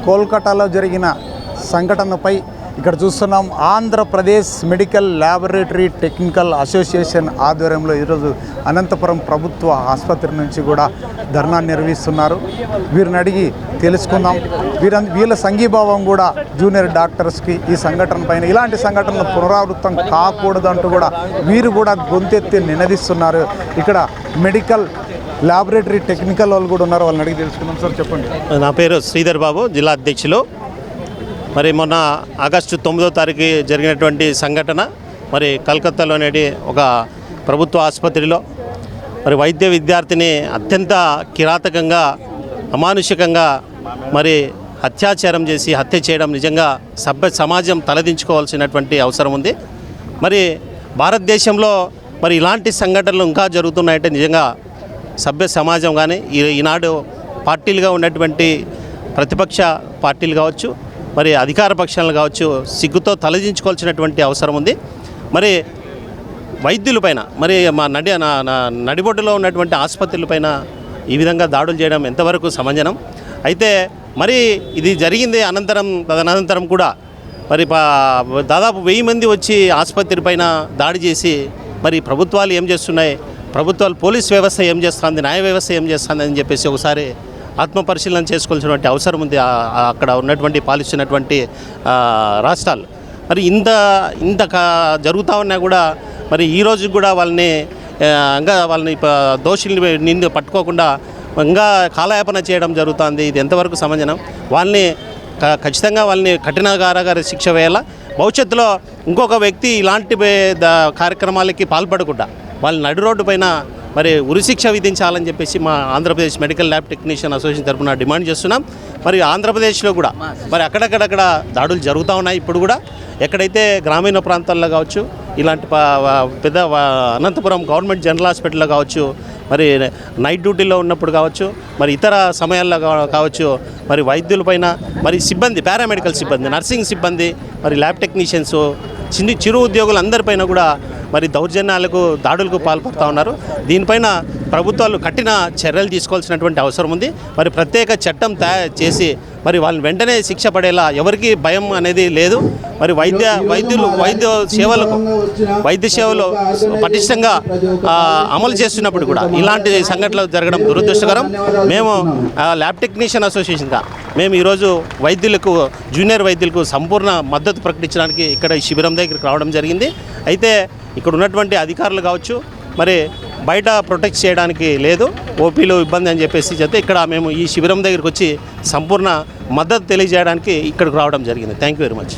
కోల్కతాలో జరిగిన సంఘటనపై ఇక్కడ చూస్తున్నాం. Andhra Pradesh medical laboratory technical association ఆధ్వర్యంలో ఈరోజు అనంతపురం ప్రభుత్వ ఆసుపత్రి నుంచి కూడా ధర్నా నిర్వహిస్తున్నారు. వీరిని అడిగి తెలుసుకుందాం. వీళ్ళ సంఘీభావం కూడా జూనియర్ డాక్టర్స్కి ఈ సంఘటన పైన ఇలాంటి సంఘటనలు పునరావృతం కాకూడదంటూ కూడా వీరు కూడా గొంతెత్తి నినదిస్తున్నారు. ఇక్కడ మెడికల్ ల్యాబొరేటరీ టెక్నికల్ వాళ్ళు కూడా ఉన్నారు. వాళ్ళని అడిగి తెలుసుకుందాం. సార్ చెప్పండి. నా పేరు శ్రీధర్ బాబు, జిల్లా అధ్యక్షులు. మరి మొన్న ఆగస్టు 9వ తారీఖు జరిగినటువంటి సంఘటన మరి కలకత్తాలోని ఒక ప్రభుత్వ ఆసుపత్రిలో మరి వైద్య విద్యార్థిని అత్యంత కిరాతకంగా అమానుషికంగా మరి అత్యాచారం చేసి హత్య చేయడం నిజంగా సభ్య సమాజం తలదించుకోవాల్సినటువంటి అవసరం ఉంది. మరి భారతదేశంలో మరి ఇలాంటి సంఘటనలు ఇంకా జరుగుతున్నాయంటే నిజంగా సభ్య సమాజం కానీ ఈనాడు పార్టీలుగా ఉన్నటువంటి ప్రతిపక్ష పార్టీలు కావచ్చు, మరి అధికార పక్షాలు కావచ్చు, సిగ్గుతో తలదించుకోవాల్సినటువంటి అవసరం ఉంది. మరి వైద్యులపైన మరి మా నడిబొడ్డులో ఉన్నటువంటి ఆసుపత్రులపైన ఈ విధంగా దాడులు చేయడం ఎంతవరకు సమంజనం? అయితే మరి ఇది జరిగింది తదనంతరం కూడా మరి దాదాపు 1000 మంది వచ్చి ఆసుపత్రి పైన దాడి చేసి మరి ప్రభుత్వాలు ఏం చేస్తున్నాయి, ప్రభుత్వాలు పోలీస్ వ్యవస్థ ఏం చేస్తుంది, న్యాయ వ్యవస్థ ఏం చేస్తుంది అని చెప్పేసి ఒకసారి ఆత్మపరిశీలన చేసుకోవాల్సినటువంటి అవసరం ఉంది. అక్కడ ఉన్నటువంటి పాలిస్తున్నటువంటి రాష్ట్రాలు మరి ఇంత జరుగుతూ ఉన్నా కూడా మరి ఈరోజు కూడా వాళ్ళని దోషుల్ని పట్టుకోకుండా ఇంకా కాలయాపన చేయడం జరుగుతుంది. ఇది ఎంతవరకు సమంజనం? వాళ్ళని ఖచ్చితంగా కఠిన కారాగార శిక్ష వేయాలా. భవిష్యత్తులో ఇంకొక వ్యక్తి ఇలాంటి కార్యక్రమాలకి పాల్పడకుండా వాళ్ళ నడి రోడ్డు పైన మరి ఉరిశిక్ష విధించాలని చెప్పేసి మా Andhra Pradesh medical lab technician association తరఫున డిమాండ్ చేస్తున్నాం. మరి ఆంధ్రప్రదేశ్లో కూడా మరి అక్కడక్కడ దాడులు జరుగుతూ ఉన్నాయి. ఇప్పుడు కూడా ఎక్కడైతే గ్రామీణ ప్రాంతాల్లో కావచ్చు, ఇలాంటి పెద్ద అనంతపురం గవర్నమెంట్ జనరల్ హాస్పిటల్లో కావచ్చు, మరి నైట్ డ్యూటీలో ఉన్నప్పుడు కావచ్చు, మరి ఇతర సమయాల్లో కావచ్చు, మరి వైద్యులపైన మరి సిబ్బంది, పారామెడికల్ సిబ్బంది, నర్సింగ్ సిబ్బంది, మరి ల్యాబ్ టెక్నీషియన్స్, చిరు ఉద్యోగులు అందరిపైన కూడా మరి దౌర్జన్యాలకు దాడులకు పాల్పడుతూ ఉన్నారు. దీనిపైన ప్రభుత్వాలు కఠిన చర్యలు తీసుకోవాల్సినటువంటి అవసరం ఉంది. మరి ప్రత్యేక చట్టం తయారు చేసి మరి వాళ్ళని వెంటనే శిక్ష పడేలా, ఎవరికి భయం అనేది లేదు. మరి వైద్య సేవలు పటిష్టంగా అమలు చేస్తున్నప్పుడు కూడా ఇలాంటి సంఘటనలు జరగడం దురదృష్టకరం. మేము ల్యాబ్ టెక్నీషియన్ అసోసియేషన్గా మేము ఈరోజు జూనియర్ వైద్యులకు సంపూర్ణ మద్దతు ప్రకటించడానికి ఇక్కడ ఈ శిబిరం దగ్గరికి రావడం జరిగింది. అయితే ఇక్కడ ఉన్నటువంటి అధికారులు కావచ్చు, మరి బయట ప్రొటెక్ట్ చేయడానికి లేదు, ఓపీలో ఇబ్బంది అని చెప్పేసి చెప్తే ఇక్కడ మేము ఈ శిబిరం దగ్గరికి వచ్చి సంపూర్ణ మద్దతు తెలియజేయడానికి ఇక్కడికి రావడం జరిగింది. Thank you very much.